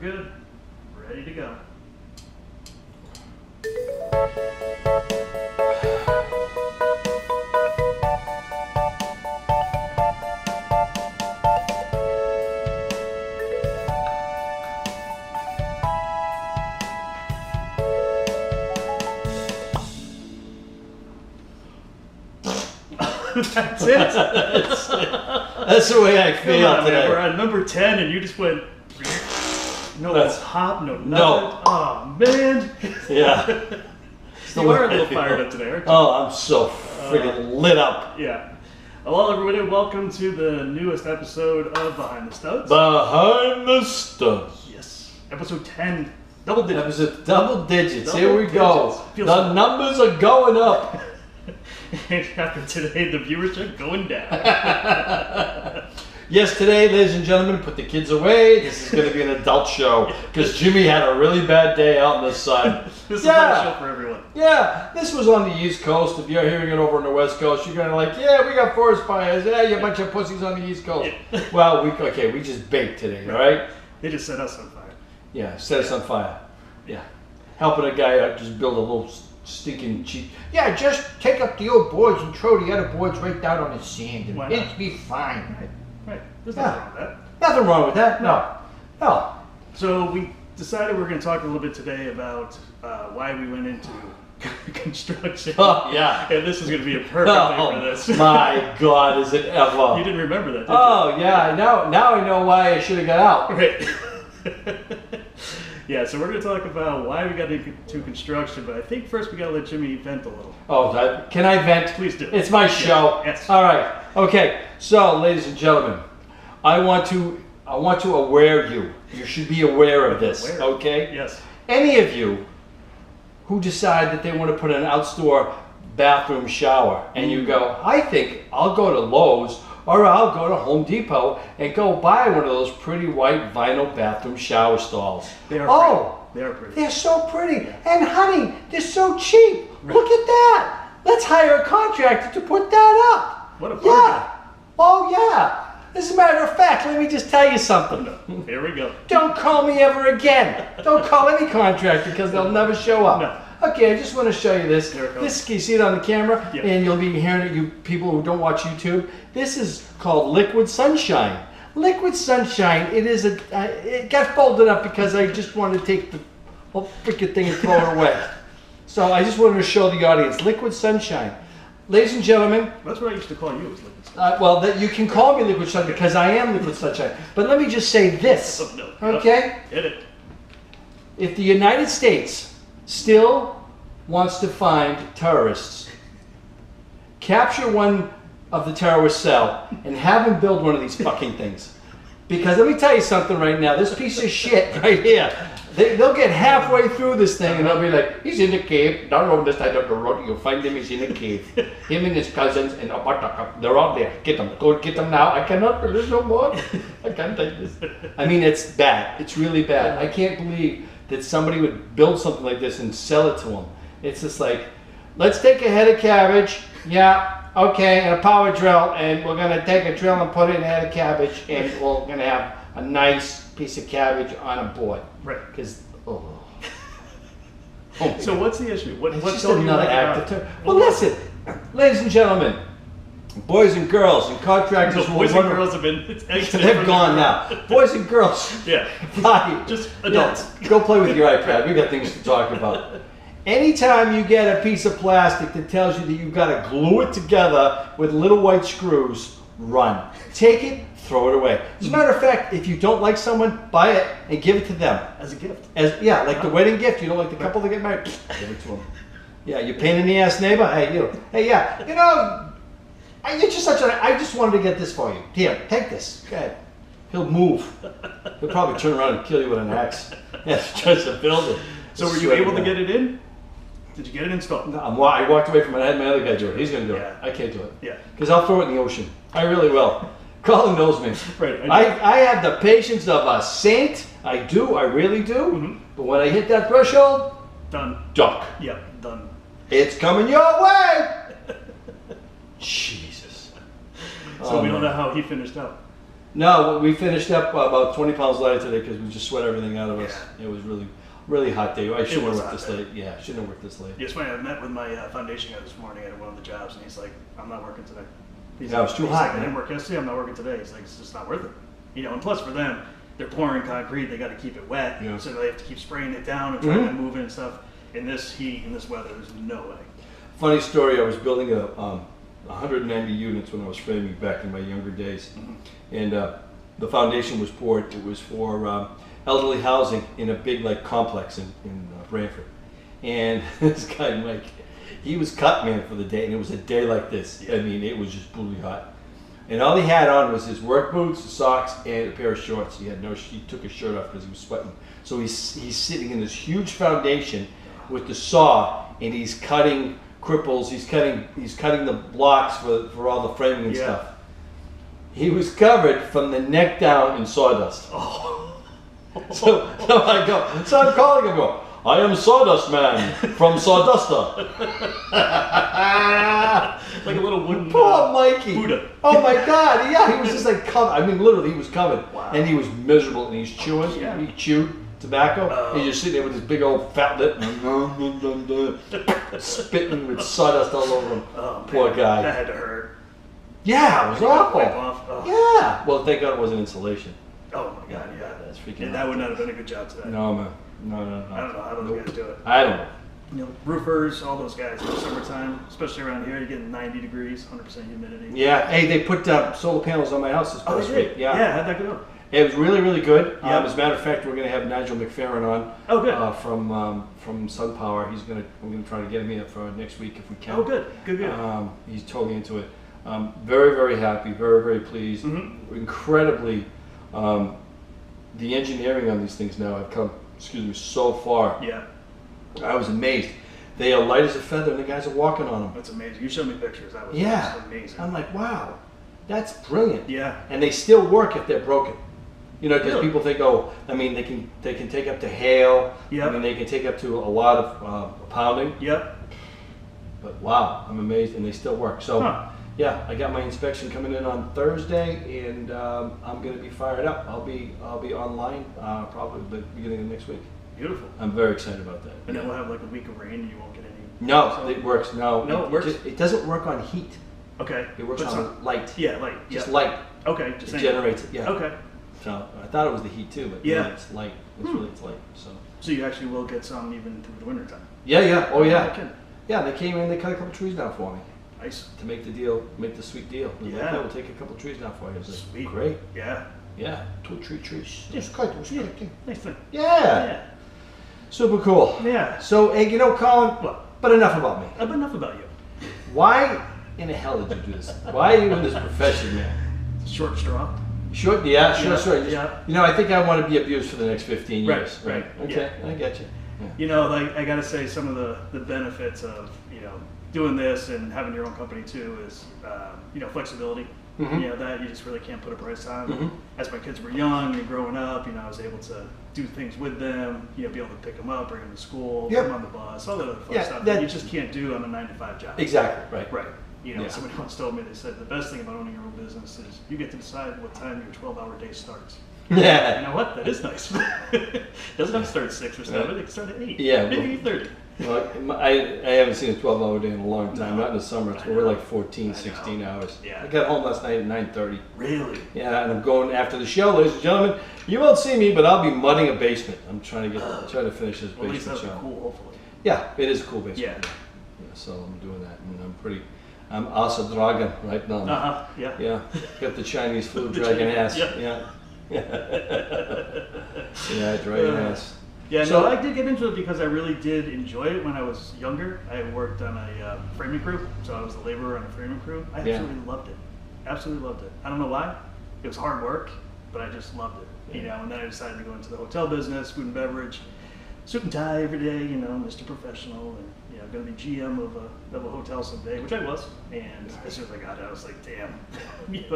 We're good. Ready to go. That's it. That's the way I feel Come on, today. man. We're on number 10 and you just went, no That's- hop, no nothing. No. Oh, man. Yeah. You are a little fired up today, aren't you? Oh, I'm so freaking lit up. Yeah. Well, everybody, welcome to the newest episode of Behind the Studs. Behind the Studs. Yes. Episode 10. Double digits. That was a double digits. Double Here we go. digits. Feels The so- numbers are going up. And after today, the viewership going down. Yes, today, ladies and gentlemen, put the kids away. This is going to be an adult show because Jimmy had a really bad day out in the sun. This is not a show for everyone. Yeah, this was on the East Coast. If you're hearing it over on the West Coast, you're going to like, yeah, we got forest fires. Yeah, you bunch of pussies on the East Coast. Yeah. Well, we just baked today, all right? They just set us on fire. Yeah, set us on fire. Yeah. Helping a guy out just build a little stinking cheap. Yeah, just take up the old boards and throw the other boards right down on the sand and Why not? it'll be fine. Right. There's Yeah. nothing wrong with that. Nothing wrong with that. No. So we decided we're going to talk a little bit today about why we went into construction. Oh, yeah. And this is going to be a perfect thing for this. My God, is it ever? You didn't remember that, did Oh, yeah, now I know why I should have got out. you? Right. Yeah, so we're going to talk about why we got into construction, but I think first we got to let Jimmy vent a little. Oh, can I vent? Please do. It's my show. Yes. All right. Okay. So, ladies and gentlemen, I want to aware you. You should be aware of this. Aware. Okay. Yes. Any of you who decide that they want to put an outdoor bathroom shower, and you go, I think I'll go to Lowe's or I'll go to Home Depot and go buy one of those pretty white vinyl bathroom shower stalls. They are Oh, pretty. They are pretty. they're so pretty. And honey, they're so cheap. Right. Look at that. Let's hire a contractor to put that up. What a bargain. Yeah. Oh, yeah. As a matter of fact, let me just tell you something. Here we go. Don't call me ever again. Don't call any contractor because they'll never show up. No. Okay, I just want to show you this. Here it comes. This, you see it on the camera, Yeah. and you'll be hearing it, you people who don't watch YouTube. This is called Liquid Sunshine. Liquid Sunshine, it got folded up because I just wanted to take the whole freaking thing and throw it away. So I just wanted to show the audience, Liquid Sunshine. Ladies and gentlemen, That's what I used to call you, was Liquid Sunshine. well, you can call me Liquid Sunshine because I am Liquid Sunshine. But let me just say this, Oh, no. okay? Hit it. If the United States still wants to find terrorists, capture one of the terrorist cell and have them build one of these fucking things. Because let me tell you something right now, this piece of shit right here, they'll get halfway through this thing and they'll be like, he's in the cave, down on this side of the road, you'll find him, he's in the cave. Him and his cousins and a buttercup, they're all there. Get them, go get them now. I cannot live no more. I can't take this. I mean, it's bad. It's really bad. I can't believe that somebody would build something like this and sell it to them. It's just like, let's take a head of cabbage, yeah, okay, and a power drill, and we're gonna take a drill and put it in a head of cabbage, and we're gonna have a nice piece of cabbage on a board. Right. Because, oh. So what's the issue? It's What's just so another unique act about of it? terror. Well, listen, ladies and gentlemen, boys and girls and contractors The who boys are and girls have been exited they're from gone the- now. Boys and girls, Yeah. bye. Just Yeah, adults. go play with your iPad. We got things to talk about. Anytime you get a piece of plastic that tells you that you've got to glue it together with little white screws, run. Take it, throw it away. As a matter of fact, if you don't like someone, buy it and give it to them. As a gift. Like the wedding gift. You don't like the couple that get married, give it to them. Yeah, you pain in the ass neighbor. Hey, you're just such a. I just wanted to get this for you. Here, take this. Go ahead. He'll move. He'll probably turn around and kill you with an axe. Yeah, tries to build it. So were you able to get it in? Did you get it installed? No, I walked away from it. I had my other guy do it. He's going to do Yeah. it. I can't do it. Yeah. Because I'll throw it in the ocean. I really will. Colin knows me. Right. I have the patience of a saint. I do. I really do. Mhm. But when I hit that threshold, Done. duck. Yep. Done. It's coming your way. Jesus. So Oh, we don't man. know how he finished up. No, we finished up about 20 pounds lighter today because we just sweat everything out of us. It was really hot day. I shouldn't have worked this late. Yeah, shouldn't have worked this late. Yeah, it's funny. I met with my foundation guy this morning at one of the jobs, and he's like, "I'm not working today." He's Yeah, like, it was too hot, Like, I man. didn't work yesterday. I'm not working today. He's like, "It's just not worth it." And plus for them, they're pouring concrete. They got to keep it wet, Yeah. so they have to keep spraying it down and trying to move it and stuff. In this heat, in this weather, there's no way. Funny story. I was building 190 units when I was framing back in my younger days, and the foundation was poured. It was for elderly housing in a big complex in Brantford. And this guy Mike, he was cut man for the day, and it was a day like this. I mean, it was just brutally hot. And all he had on was his work boots, socks, and a pair of shorts. He took his shirt off because he was sweating. So he's sitting in this huge foundation with the saw, and he's cutting cripples. He's cutting the blocks for all the framing and stuff. He was covered from the neck down in sawdust. Oh. So I'm calling him. I am Sawdust Man from Sawduster. Like a little wooden Poor Mikey. Buddha. Oh my God! Yeah, he was just like covered. I mean, literally, he was covered, Wow. and he was miserable. And he's chewing. Yeah. He chewed tobacco. He's just sitting there with his big old fat lip, spitting with sawdust all over him. Oh, Poor man. guy. That had to hurt. Yeah, it was You gotta wipe awful. off. Oh. Yeah. Well, thank God it wasn't insulation. Oh my God, yeah. That's freaking. And that would not have been a good job today. No, man. No. I don't know how those guys do it. I don't know. Roofers, all those guys in the summertime, especially around here, you're getting 90 degrees, 100% humidity. Yeah. Hey, they put solar panels on my house this Oh, past they did? week. Yeah, how'd that go? It was really, really good. Yeah. As a matter of fact, we're going to have Nigel McFerrin on. Oh, good. From Sun Power. We're going to try to get him here for next week if we can. Oh, good. Good. He's totally into it. Very, very happy. Very, very pleased. Incredibly, the engineering on these things now have come, so far. Yeah. I was amazed. They are light as a feather, and the guys are walking on them. That's amazing. You showed me pictures. That was Yeah. amazing. I'm like, wow, that's brilliant. Yeah. And they still work if they're broken. Because Really? people think, they can take up to hail. Yep. I mean, they can take up to a lot of pounding. Yep. But wow, I'm amazed, and they still work. So, Huh. yeah, I got my inspection coming in on Thursday, and I'm going to be fired up. I'll be online probably the beginning of next week. Beautiful. I'm very excited about that. And then we'll have like a week of rain and you won't get any. No, so- it works. No, it works? It doesn't work on heat. Okay. It works But on light. Yeah, light. Just yeah. light. Okay. Just It saying. generates it. Yeah. Okay. So I thought it was the heat too, but Yeah. no, it's light. It's light. So you actually will get some even through the winter time. Yeah. Oh yeah. Okay. Yeah, they came in. They cut a couple trees down for me Nice. to make the sweet deal. They're like, Yeah. we'll take a couple trees down for you. I was like, Sweet. great. Yeah. Yeah, 2 trees. Yeah. It was good. It was Yeah. good. Nice thing. Yeah. Super cool. Yeah. So, hey, Colin. What? But enough about me. But enough about you. Why in the hell did you do this? Why are you in this profession, man? Short straw. Sure. Yeah. I think I want to be abused for the next 15 years. Right. Okay. Yeah. I get you. I gotta say some of the benefits of doing this and having your own company too is flexibility. Mhm. That you just really can't put a price on. Mhm. As my kids were young and growing up, I was able to do things with them. Be able to pick them up, bring them to school, Yep. put them on the bus, all that other fun Yeah, stuff that- that you just can't do on a 9-to-5 job. Exactly. Right. Right. Yeah. Somebody once told me, they said the best thing about owning your own business is you get to decide what time your 12-hour day starts. Yeah. You know what? That is nice. Doesn't have to start at 6 or 7. It can start at 8. Yeah, Maybe well- 8:30. Well, I haven't seen a 12-hour day in a long time. No. Not in the summer. I We're know. like 14, I 16 know. hours. Yeah. I got home last night at 9:30. Really? Yeah, and I'm going after the show, ladies and gentlemen. You won't see me, but I'll be mudding a basement. I'm trying to finish this Well, at least basement that'll show. be cool, hopefully. Yeah, it is a cool basement. Yeah. So I'm doing that, and I'm also dragon right now. Uh-huh. Yeah. Yeah, got the Chinese flu The dragon Chinese- ass. yeah. Yeah, dragon ass. Yeah, So- no, I did get into it because I really did enjoy it when I was younger. I worked on a framing crew, so I was a laborer on a framing crew. I Yeah. absolutely loved it. Absolutely loved it. I don't know why. It was hard work, but I just loved it. Yeah. And then I decided to go into the hotel business, food and beverage, suit and tie every day, Mr. Professional, and going to be GM of a hotel someday, which I was. And as soon as I got it, I was like, damn.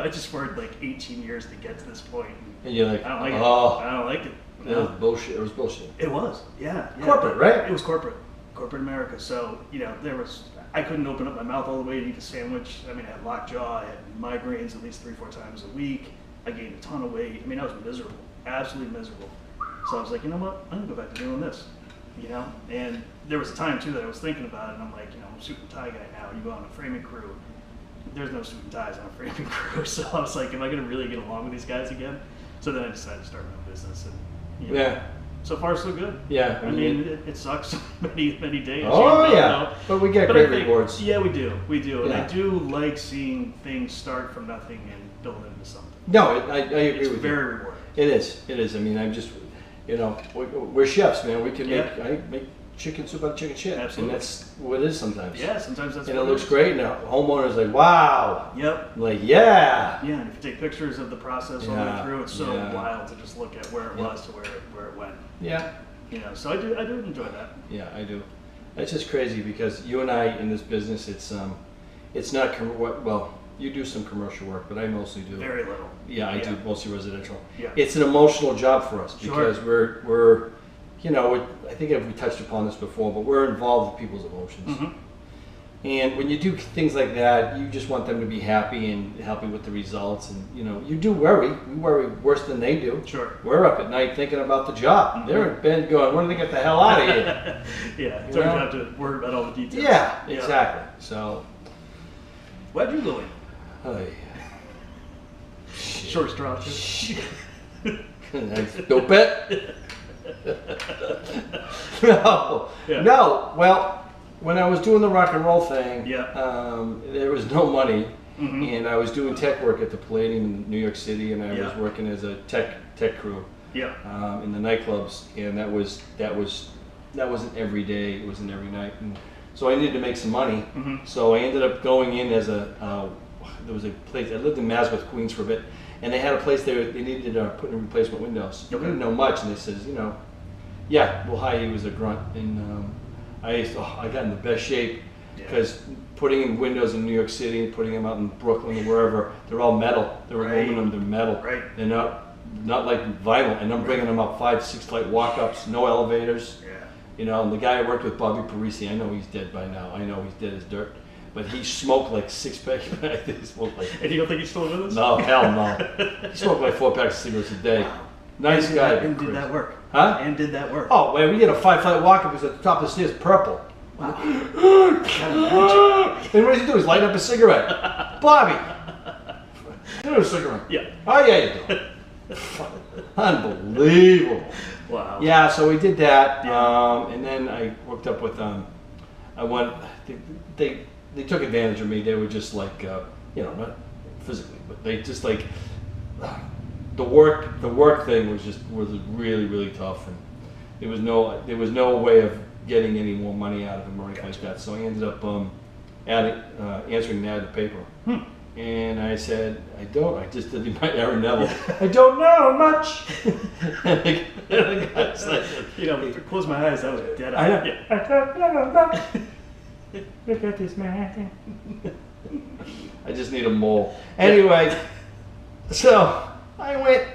I just worked like 18 years to get to this point. And you're like, I don't like oh, it. I don't like it. it was bullshit. It was bullshit. It was, yeah. Corporate, right? It was corporate America. So, I couldn't open up my mouth all the way to eat a sandwich. I mean, I had lockjaw, I had migraines at least 3-4 times a week. I gained a ton of weight. I mean, I was miserable, absolutely miserable. So I was like, you know what? I'm gonna go back to doing this, you know. And there was a time too that I was thinking about it, and I'm like, you know, I'm a suit and tie guy now. You go on a framing crew. There's no suit and ties on a framing crew. So I was like, am I gonna really get along with these guys again? So then I decided to start my own business, and you know, Yeah. so far so good. Yeah. I mean, it sucks many days. Oh you know, yeah. But we get but great I think, rewards. Yeah, we do, and Yeah. I do like seeing things start from nothing and build into something. No, I agree It's with very you. rewarding. It is. It is. I mean, I'm just, you know, we're chefs, man. We can Yeah. I make chicken soup out of chicken shit. Absolutely. And that's what it is sometimes. Yeah, sometimes that's And what it looks is. great. Now, homeowners like, wow. Yep. I'm like, yeah. Yeah, and if you take pictures of the process all the way Yeah, through, it's so yeah. wild to just look at where it was to where it went. Yeah. You know, so I do enjoy that. Yeah, I do. It's just crazy because you and I in this business, it's not well. You do some commercial work, but I mostly do. Very little. Yeah, I do mostly residential. Yeah. It's an emotional job for us Sure. because we're, you know, I think we touched upon this before, but we're involved with people's emotions. Mm-hmm. And when you do things like that, you just want them to be happy and happy with the results. And you know, you do worry. We worry worse than they do. Sure. We're up at night thinking about the job. Mm-hmm. They're in bed going, "When do they get the hell out of here?" Yeah, it's You hard know? to have to worry about all the details. Yeah, exactly. So, Why'd you go in? oh, Short straw. Too. no bet. No, Yeah. no. Well, when I was doing the rock and roll thing, Yeah. there was no money, Mhm. and I was doing tech work at the Palladium in New York City, and I was Yeah. working as a tech crew Yeah. in the nightclubs, and that wasn't every day. It wasn't every night, and so I needed to make some money. Mhm. So I ended up going in as there was a place. I lived in Masworth, Queens for a bit, and they had a place there. They needed to put in replacement windows. Okay. We didn't know much, and they says, you know, yeah, we'll hire you as a grunt. And I got in the best shape Yeah. because putting in windows in New York City and putting them out in Brooklyn or wherever, they're all metal. They're Right. aluminum. They're metal. Right. They're not like vinyl. And I'm bringing them up 5-6 flight walk-ups, no elevators. Yeah. You know, and the guy I worked with, Bobby Parisi, I know he's dead by now. I know he's dead as dirt. But he smoked like 6 packs. I think he smoked like. And you don't think he's still with us? No, hell no. He smoked like 4 packs of cigarettes a day. Nice And guy. And did that work? Huh? And did that work? Oh, man, we did a 5-flight walk up. It was at the top of the stairs, purple. Wow. And what does he do? He's light up a cigarette. Bobby, do a cigarette. Yeah. Oh, yeah, you do. Unbelievable. Wow. Yeah, so we did that, Yeah. and then I worked up with they took advantage of me. They were just like, you know, not physically, but they just like the work thing was really really tough, and there was no way of getting any more money out of him or anything like that. So I ended up answering an ad in the paper. And I said, I just did my Aaron Neville. I don't know much. And the guy's like, You know, if I close my eyes, that was dead I know. eye. Yeah. I don't know much. Look at this man. I just need a mole. Anyway, so I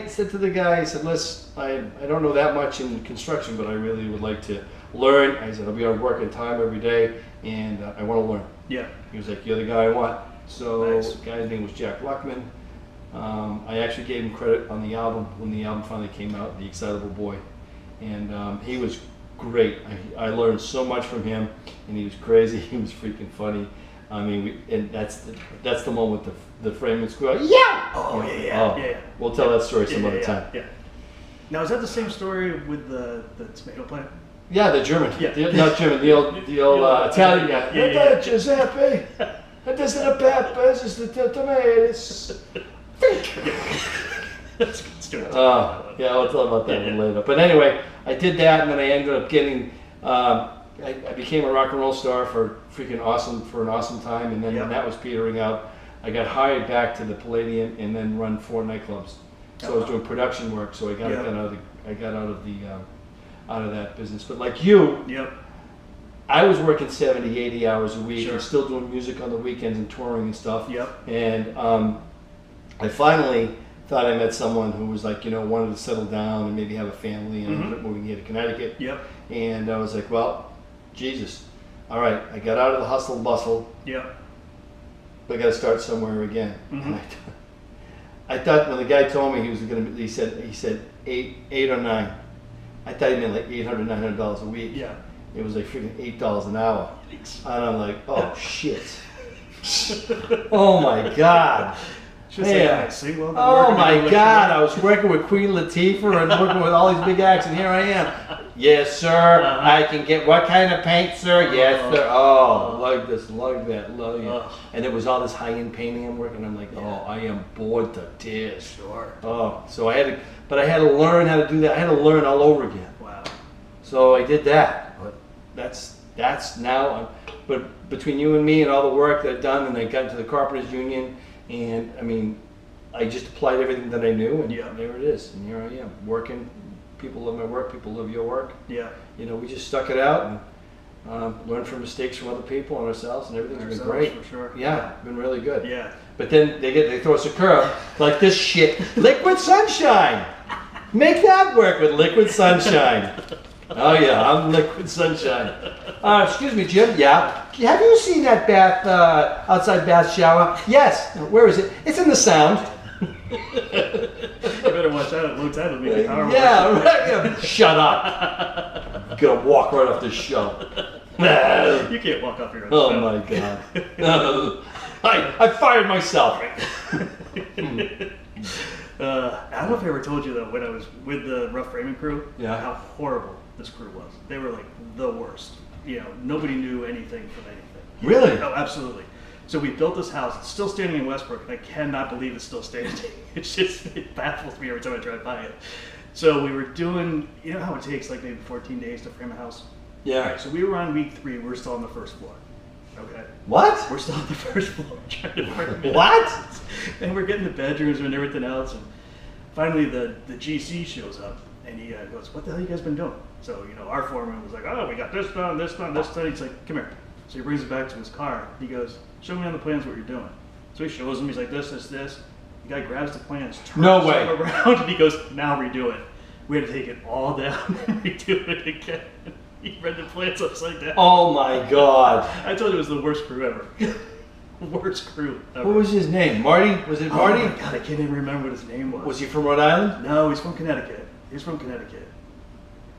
said to the guy, I said, listen, I don't know that much in construction, but I really would like to learn. I said, I'll be on working time every day, and I want to learn. Yeah. He was like, you're the guy I want. So Nice. the guy's name was Jack Luckman. I actually gave him credit on the album when the album finally came out, The Excitable Boy. And he was great. I learned so much from him, and he was crazy. He was freaking funny. I mean, and that's the moment the frame and square. Yeah. Oh, You know, yeah, yeah. We'll tell that story some other yeah, time. Yeah. Now, is that the same story with the tomato plant? Yeah, the German. Yeah. Not German. The old Italian guy. Yeah. Giuseppe. This is the peppers. This is the tomatoes. That's a good story. Yeah, I'll tell about that one later. But anyway, I did that, and then I ended up getting. I became a rock and roll star for an awesome time, and then when that was petering out, I got hired back to the Palladium and then run 4 nightclubs. So I was doing production work, so I got out of that business. But like you, Yep. I was working 70, 80 hours a week Sure. and still doing music on the weekends and touring and stuff. Yep. And I finally thought I met someone who was like, wanted to settle down and maybe have a family, and ended up moving here to Connecticut. Yep. And I was like, well, Jesus. All right, I got out of the hustle and bustle, Yep. but I got to start somewhere again. Mhm. And I thought when the guy told me he was going to, he said 8 or 9. I thought he meant like $800, $900 a week. Yeah. It was like freaking $8 an hour. And I'm like, oh shit. Oh my God. Yeah. Oh my God. I was working with Queen Latifah and working with all these big acts, and here I am. Yes, sir. I can get what kind of paint, sir? Yes, sir. Oh, like this, like that, like that. And it was all this high-end painting I'm working. I'm like, oh, I am bored to tears. Sure. Oh, so I had to, but I had to learn how to do that. I had to learn all over again. Wow. So I did that. But that's now. But between you and me and all the work that I've done, and I got into the Carpenters Union, and I mean, I just applied everything that I knew, and there it is. And here I am working. People love my work. People love your work. Yeah. You know, we just stuck it out and learned from mistakes from other people and ourselves, and everything's been great. For sure. Yeah, been really good. Yeah. But then they throw us a curve like this shit. Liquid sunshine. Make that work with liquid sunshine. Oh yeah, I'm liquid sunshine. Excuse me, Jim. Yeah. Have you seen that bath outside bath shower? Yes. Where is it? It's in the sound. You better watch out at low tide. It'll be the power. Yeah, right. Yeah. Shut up. I'm gonna walk right off this show. You can't walk off your own Oh show. my God. I fired myself. I don't know if I ever told you though, when I was with the rough framing crew, Yeah. how horrible this crew was. They were like the worst. You know, nobody knew anything from anything. Really? Oh, absolutely. So we built this house. It's still standing in Westbrook, and I cannot believe it's still standing. It baffles me every time I drive by it. So we were doing, you know how it takes like maybe 14 days to frame a house? Yeah. All right, so we were on week 3. We're still on the first floor. Okay. What? We're still on the first floor trying to frame it. What? And we're getting the bedrooms and everything else. And finally the GC shows up, and he goes, "What the hell you guys been doing?" So, you know, our foreman was like, "Oh, we got this done, this done, this done." He's like, "Come here." So he brings it back to his car. He goes, "Show me on the plans what you're doing." So he shows him. He's like, "This, this, this." The guy grabs the plans, turns No way. them around, and he goes, "Now redo it." We had to take it all down and redo it again. He read the plans upside down. Oh my God. I told you it was the worst crew ever. Worst crew ever. What was his name? Marty? Was it Marty? Oh my God, I can't even remember what his name was. Was he from Rhode Island? No, he's from Connecticut. He's from Connecticut.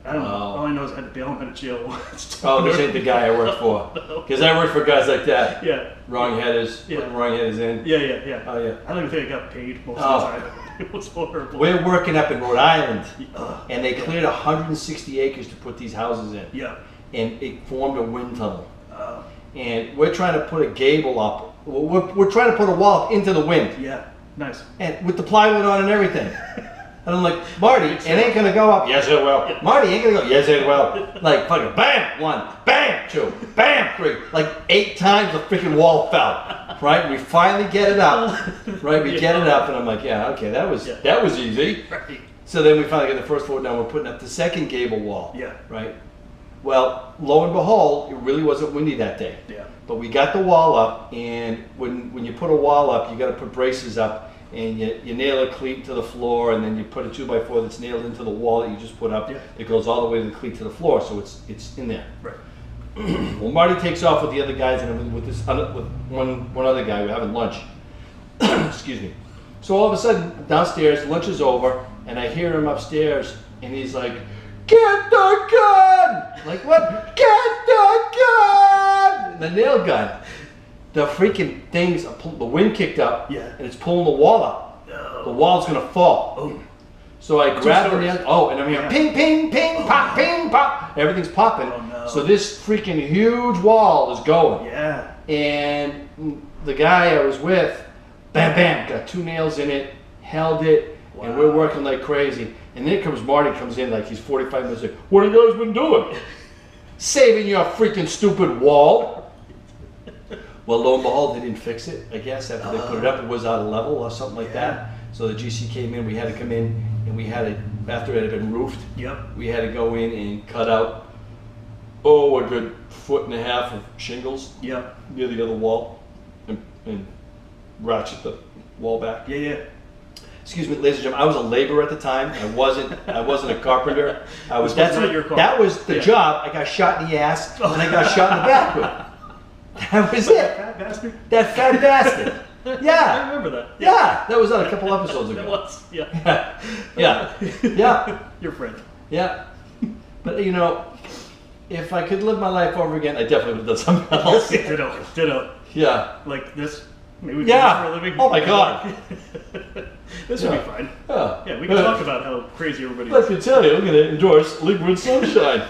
I don't know. Oh. All I know is I had to bail him out of jail once. Oh, this ain't the guy I work for. Because I work for guys like that. Yeah. Wrong headers. Yeah. Putting wrong headers in. Yeah. Oh, yeah. I don't even think I got paid most of the time. It was horrible. We're working up in Rhode Island, and they yeah. cleared 160 acres to put these houses in. Yeah. And it formed a wind tunnel. And we're trying to put a gable up. We're trying to put a wall up into the wind. Yeah. Nice. And with the plywood on and everything. And I'm like, "Marty, it ain't gonna go up." "Yes, it will." "Marty, ain't gonna go." "Yes, it will." Like fucking bam, 1, bam, 2, bam, 3. Like 8 times the freaking wall fell. Right? We finally get it up. Right? We get it up, and I'm like, "Yeah, okay, that was easy." Right. So then we finally get the first floor down. We're putting up the second gable wall. Yeah. Right? Well, lo and behold, it really wasn't windy that day. Yeah. But we got the wall up, and when you put a wall up, you got to put braces up, and you nail a cleat to the floor, and then you put a 2x4 that's nailed into the wall that you just put up. Yeah. It goes all the way to the cleat to the floor, so it's in there. Right. Well, Marty takes off with the other guys, and with one other guy. We're having lunch. Excuse me. So all of a sudden, downstairs, lunch is over, and I hear him upstairs, and he's like, "Get the gun!" Like, what? "Get the gun!" The nail gun. The freaking things, the wind kicked up, Yeah. and it's pulling the wall up. No. The wall's gonna fall. Oh. So I grab the stories. nail. And I'm hearing ping, ping, ping, pop, ping, pop. Everything's popping. Oh, no. So this freaking huge wall is going. Yeah. And the guy I was with, bam, bam, got 2 nails in it, held it, and we're working like crazy. And then comes Marty, comes in like he's 45 minutes like, "What have you guys been doing?" "Saving your freaking stupid wall." Well, lo and behold, they didn't fix it, I guess, after they put it up. It was out of level or something like that. So the GC came in, we had to come in, and we had to, after it had been roofed, Yep. we had to go in and cut out, a good 1.5 feet of shingles Yep. near the other wall and ratchet the wall back. Yeah. Excuse me, ladies and gentlemen, I was a laborer at the time. I wasn't a carpenter. That's not your car. That was the Yeah. job. I got shot in the ass and I got shot in the back with. That was it. Fat bastard. That fat bastard. Yeah. I remember that. Yeah, that was on a couple episodes ago. That was, yeah. Yeah. Your friend. Yeah. But you know, if I could live my life over again, I definitely would have done something else. Ditto. Yeah. Like this. Maybe we can Yeah. do this for a living. Oh my God. This would be fine. Yeah. We can talk about how crazy everybody Let is. me tell you, I'm going to endorse Liquid Sunshine.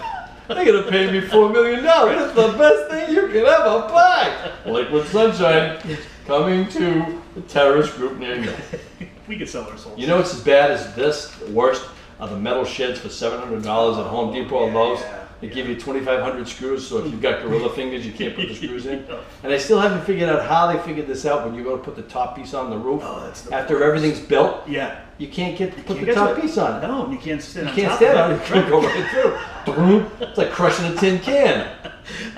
They're going to pay me $4 million. It's the best thing you can ever buy. Liquid Sunshine coming to the terrorist group near you. We could sell our souls. You know what's as bad as this? The worst are the metal sheds for $700 at Home Depot or Lowe's. They give you 2,500 screws, so if you've got gorilla fingers, you can't put the screws in. And I still haven't figured out how they figured this out when you go to put the top piece on the roof. After everything's built, you can't put the top piece on it. No, you can't stand on You can't top stand of on it. You can't go right through. It's like crushing a tin can.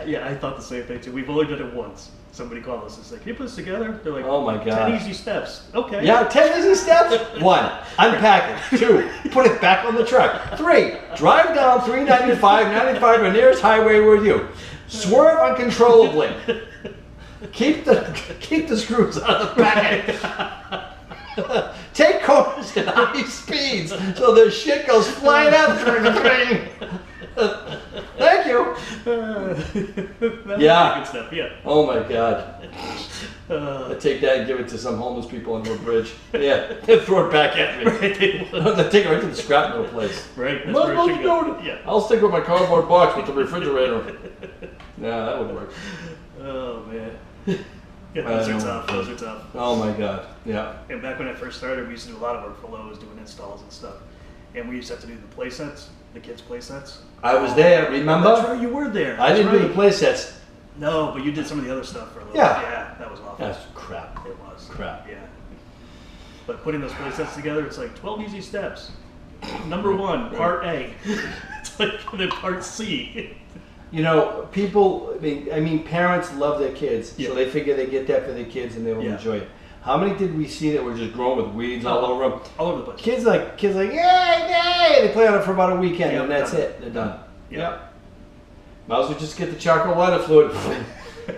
Yeah, I thought the same thing too. We've only done it once. Somebody called us and said, "Can you put this together?" They're like, Oh my God. 10 easy steps." Okay. Yeah, 10 easy steps. 1, unpack it. 2, put it back on the truck. 3, drive down 395 the nearest highway with you. Swerve uncontrollably. Keep the screws out of the back. Take corners at high speeds so the shit goes flying out. Thank you. That Yeah. was a good step. Yeah. Oh my God. I take that and give it to some homeless people on the bridge. Yeah, they throw it back at me. Right. They take it right to the scrap metal place. Right. That's Well, where it well, should you go. know, Yeah. I'll stick with my cardboard box with the refrigerator. Yeah, that would work. Oh man. Yeah, those are tough. Those are tough. Oh my God. Yeah. And back when I first started, we used to do a lot of work for Lowe's, doing installs and stuff. And we used to have to do the play sets, the kids' play sets. I was there, remember? That's right, you were there. I didn't do the play sets. No, but you did some of the other stuff for a little Yeah. bit. Yeah, that was awful. That's crap. It was. Crap. Yeah. But putting those play sets together, it's like 12 easy steps. Number 1, part A. It's like then part C. You know, people, I mean, parents love their kids, Yeah. so they figure they get that for their kids and they will Yeah. enjoy it. How many did we see that were just growing with weeds all over them? All over the place. Kids like, yay, yay! They play on it for about a weekend, Yeah, and that's done. it. They're done. Yeah. Yep. Might as well just get the charcoal lighter fluid.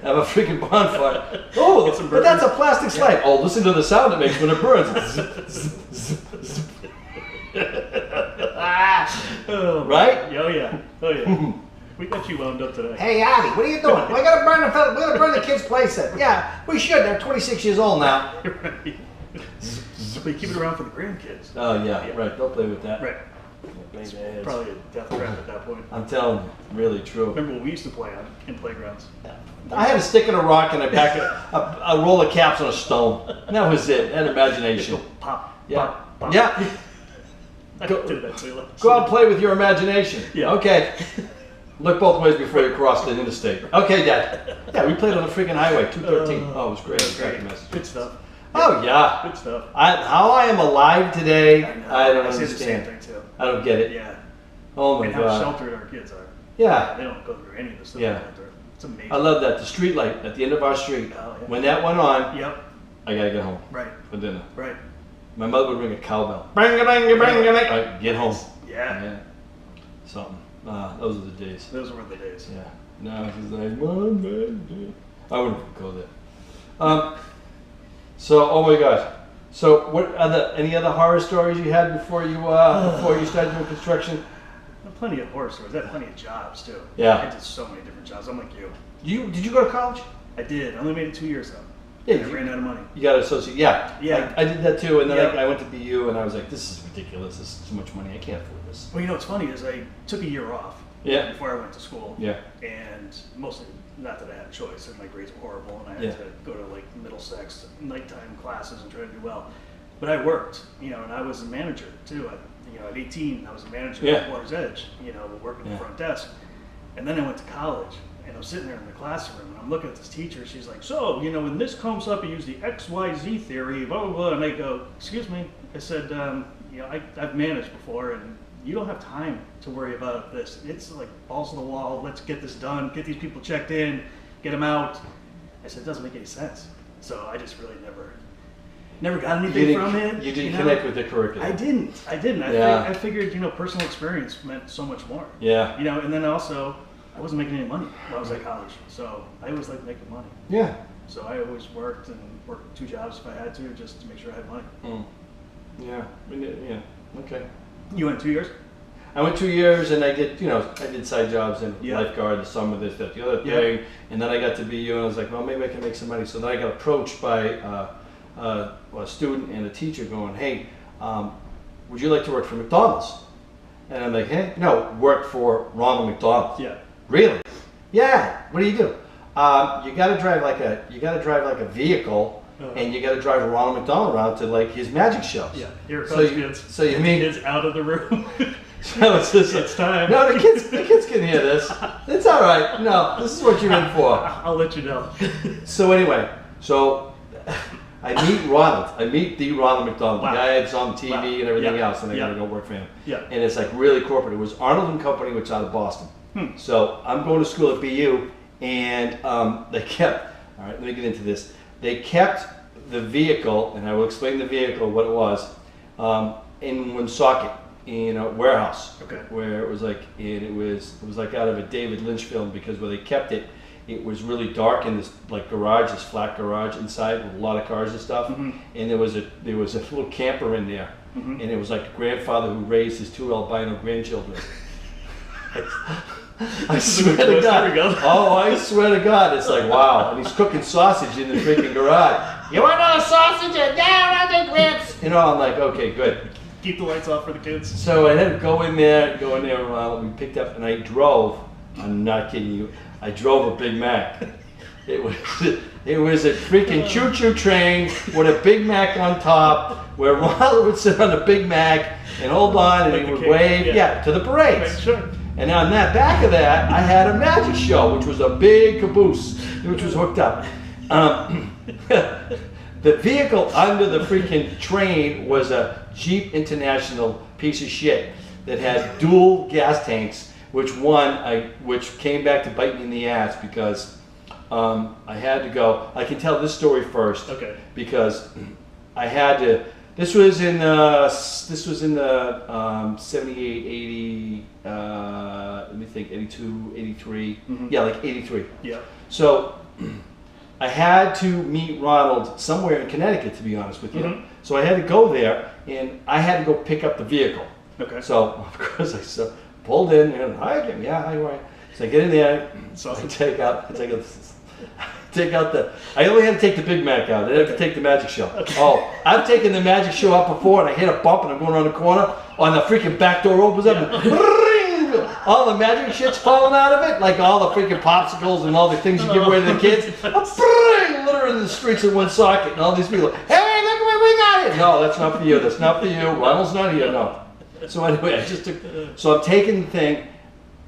Have a freaking bonfire. Oh, Get some but that's a burgers. plastic slide. Oh, listen to the sound it makes when it burns. Oh, Right? Oh yeah. Oh yeah. We got you wound up today. Hey, Abby, what are you doing? We gotta burn the kids' playset. Yeah, we should. They're 26 years old now. Right. But you keep it around for the grandkids. Oh yeah, Yeah. right. Don't play with that. Right. Bang their heads. Probably a death trap at that point. I'm telling you, really true. Remember what we used to play on in playgrounds? I had a stick and a rock and a roll of caps on a stone. And that was it. I had imagination. Pop. Yeah. Pop. Pop. Yeah. I did that too. Go out and play with your imagination. Yeah. Okay. Look both ways before you cross the interstate. Okay, Dad. Yeah, we played on the freaking highway, 213. Oh, it was great. Great. Message. Good stuff. Oh, yeah. Good stuff. How I am alive today, I don't say the same understand. thing too. I don't get it. Yeah. Oh, my And how God. sheltered our kids are. Yeah. They don't go through any of the stuff Yeah. they go through. It's amazing. I love that. The street light at the end of our street. Oh, yeah. When that went on, Yep. I gotta get home Right. for dinner. Right. My mother would ring a cowbell. Bang a bang a bang a bang. I'd get home. Yeah. Yeah. Something. Those are the days. Those were the days. Yeah. No, she's like, Mom, man. I wouldn't go there. So, oh my gosh. So, what any other horror stories you had before you started doing construction? Plenty of horror stories. I had plenty of jobs too. Yeah. I did so many different jobs. I'm like you. Did you go to college? I did. I only made it 2 years though. Yeah, I ran out of money. You got an associate. Yeah. Yeah. I did that too, and then Yeah. I went to BU, and I was like, this is ridiculous. This is too much money. I can't afford this. Well, you know what's funny is I took a year off. Yeah. Before I went to school. Yeah. And mostly not that I had a choice. And my grades were horrible, and I had Yeah. to go to like Middlesex nighttime classes and try to do well. But I worked, and I was a manager too. At 18, I was a manager Yeah. at Water's Edge. Working the front desk. And then I went to college, and I'm sitting there in the classroom, and I'm looking at this teacher. She's like, "So, when this comes up, you use the XYZ theory, blah blah blah." And I go, "Excuse me," I said, "I've managed before, and you don't have time to worry about this. It's like balls to the wall. Let's get this done. Get these people checked in, get them out." I said, "It doesn't make any sense." So I just really never got anything from it. You didn't connect with the curriculum. I didn't. Yeah. I figured, personal experience meant so much more. Yeah. And then also, I wasn't making any money while I was at college, so I always liked making money. Yeah. So I always worked and worked 2 jobs if I had to, just to make sure I had money. Yeah. Yeah. Okay. You went 2 years? I went 2 years, and I did side jobs and Yeah. lifeguard, the summer, this, that, the other Yeah. thing, and then I got to BU, and I was like, well, maybe I can make some money. So then I got approached by a student and a teacher going, hey, would you like to work for McDonald's? And I'm like, hey, no, work for Ronald McDonald. Yeah. Really? Yeah. What do? You gotta drive like a vehicle. And you got to drive Ronald McDonald around to like his magic shows. Yeah, here it comes, kids. So you mean kids out of the room? So it's time. No, the kids can hear this. It's all right. No, this is what you're in for. I'll let you know. So anyway, I meet Ronald. I meet the Ronald McDonald, Wow. the guy that's on TV and everything else, and I got to go work for him. Yeah. And it's like really corporate. It was Arnold and Company, which is out of Boston. So I'm going to school at BU, and they kept. All right, let me get into this. They kept the vehicle, and I will explain the vehicle, what it was, in Woonsocket, in a warehouse. Okay. Where it was like, and it was like out of a David Lynch film, because where they kept it, it was really dark in this like garage, this flat garage inside with a lot of cars and stuff. And there was a little camper in there, and it was like a grandfather who raised his 2 albino grandchildren. I swear to God. Oh, I swear to God. It's like, wow. And he's cooking sausage in the freaking garage. You want another sausage? Yeah, I think ribs. You know, I'm like, okay, good. Keep the lights off for the kids. So I had to go in there, we picked up, and I drove, I'm not kidding you, I drove a Big Mac. It was a freaking choo-choo train with a Big Mac on top, where Ronald would sit on a Big Mac and hold on, and like he would king. wave, to the parades. Right, sure. And on that back of that, I had a magic show, which was a big caboose, which was hooked up. The vehicle under the freaking train was a Jeep International piece of shit that had dual gas tanks, which came back to bite me in the ass, because I had to go. I can tell this story first, Okay. because I had to. This was in the 78, 80. Let me think, 82, 83. Yeah, like 83. Yeah. So I had to meet Ronald somewhere in Connecticut, to be honest with you. So I had to go there, and I had to go pick up the vehicle. Okay. So of course I pulled in, and hi Jim, yeah, hi, right. So I get in there, I take out the. I only had to take the Big Mac out. I didn't have to take the Magic Show. Okay. Oh, I've taken the Magic Show out before, and I hit a bump, and I'm going around the corner, and the freaking back door opens up, and all the magic shit's falling out of it, like all the freaking popsicles and all the things you give away to the kids. Litter in the streets of Woonsocket, and all these people, hey, look what we got it. No, that's not for you. That's not for you. Ronald's not here. No. So anyway, I'm taking the thing,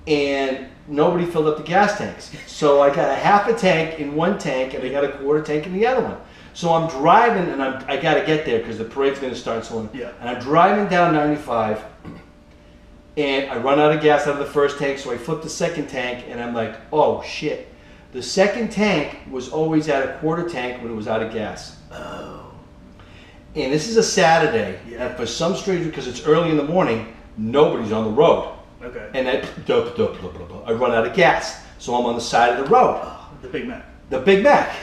and nobody filled up the gas tanks. So I got a half a tank in one tank, and I got a quarter tank in the other one. So I'm driving, and I got to get there because the parade's going to start soon. Yeah. And I'm driving down 95, and I run out of gas out of the first tank, so I flip the second tank, and I'm like, oh shit. The second tank was always at a quarter tank when it was out of gas. Oh. And this is a Saturday, and for some strange reason, because it's early in the morning, nobody's on the road. Okay. And I run out of gas, so I'm on the side of the road. Oh, the Big Mac. The Big Mac.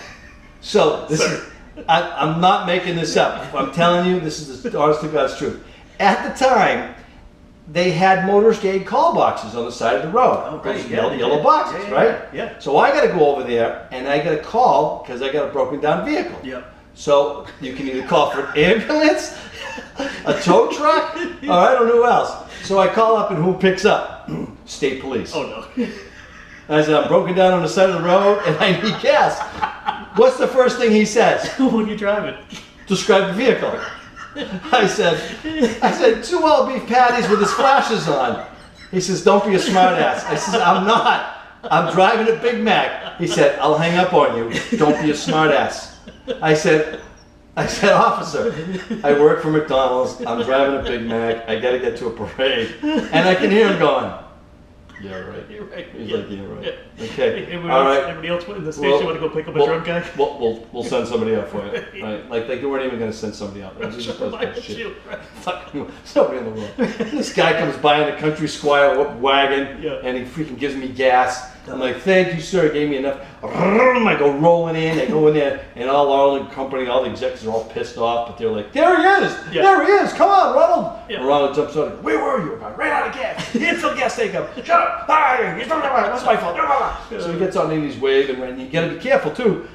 So this is, I'm not making this up. I'm telling you, this is the honest to God's truth. At the time, they had motorcade call boxes on the side of the road. Oh, Those right. yellow boxes, right? Yeah. So I got to go over there, and I got to call because I got a broken down vehicle. Yep. So you can either call for an ambulance, a tow truck, or I don't know who else. So I call up, and who picks up? State police. Oh no. I said, I'm broken down on the side of the road, and I need gas. What's the first thing he says? When you drive it. Describe the vehicle. I said, 2 all beef patties with his flashes on. He says, don't be a smartass. I said, I'm not. I'm driving a Big Mac. He said, I'll hang up on you. Don't be a smartass. I said, officer, I work for McDonald's. I'm driving a Big Mac. I got to get to a parade. And I can hear him going, yeah, right. You're right. He's Yeah. like, yeah, right. Yeah. Okay. Everybody else in the station want to go pick up a drunk guy? We'll send somebody out for you. Right? Like they weren't even going to send somebody out. They just does Remind bullshit. you, right? Fucking somebody in the world. This guy comes by in a country squire wagon, Yeah. and he freaking gives me gas. I'm like, thank you, sir. Gave me enough. I go rolling in. I go in there, and all the company, all the executives are all pissed off, but they're like, there he is. Yeah. There he is. Come on, Ronald. Yeah. And Ronald jumps out. Where were you? I ran out of gas. He didn't fill the gas tank up. Shut up. That's my fault. So he gets on in his wave, and you got to be careful too.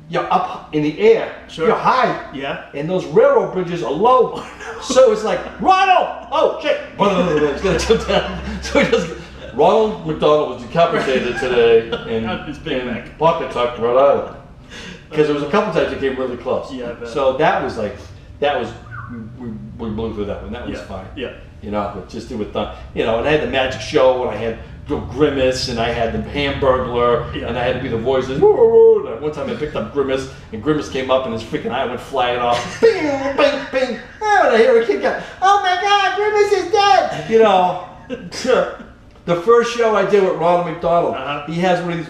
You're up in the air. Sure. You're high. Yeah. And those railroad bridges are low. Oh, no. So it's like, Ronald! Oh, shit! It's going to jump down. So he just... Ronald McDonald was decapitated today in Pawcatuck, Rhode Island. Because there was a couple times it came really close. Yeah, I bet. So we blew through that one. That was fine. Yeah. You know, but just do it done. You know, and I had the magic show, and I had Grimace, and I had the Hamburglar, and I had to be the voices. And one time I picked up Grimace, and Grimace came up, and his freaking eye went flying off. Bing, bing, bing. Oh, and I hear a kid go, oh my God, Grimace is dead! You know. The first show I did with Ronald McDonald, he has one of these.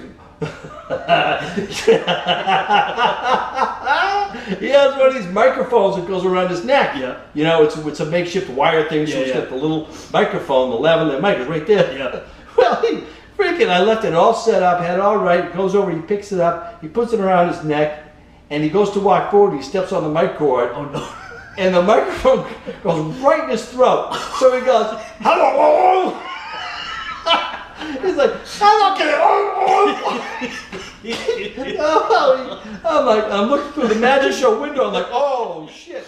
He has one of these microphones that goes around his neck. Yeah. You know, it's a makeshift wire thing, so it's got the little microphone, the lavalier mic is right there. Yeah. Well, I left it all set up, had it all right. He goes over, he picks it up, he puts it around his neck, and he goes to walk forward. He steps on the mic cord. Oh no. And the microphone goes right in his throat. So he goes, hello. He's like, I'm okay. I'm looking through the magic show window. I'm like, oh shit.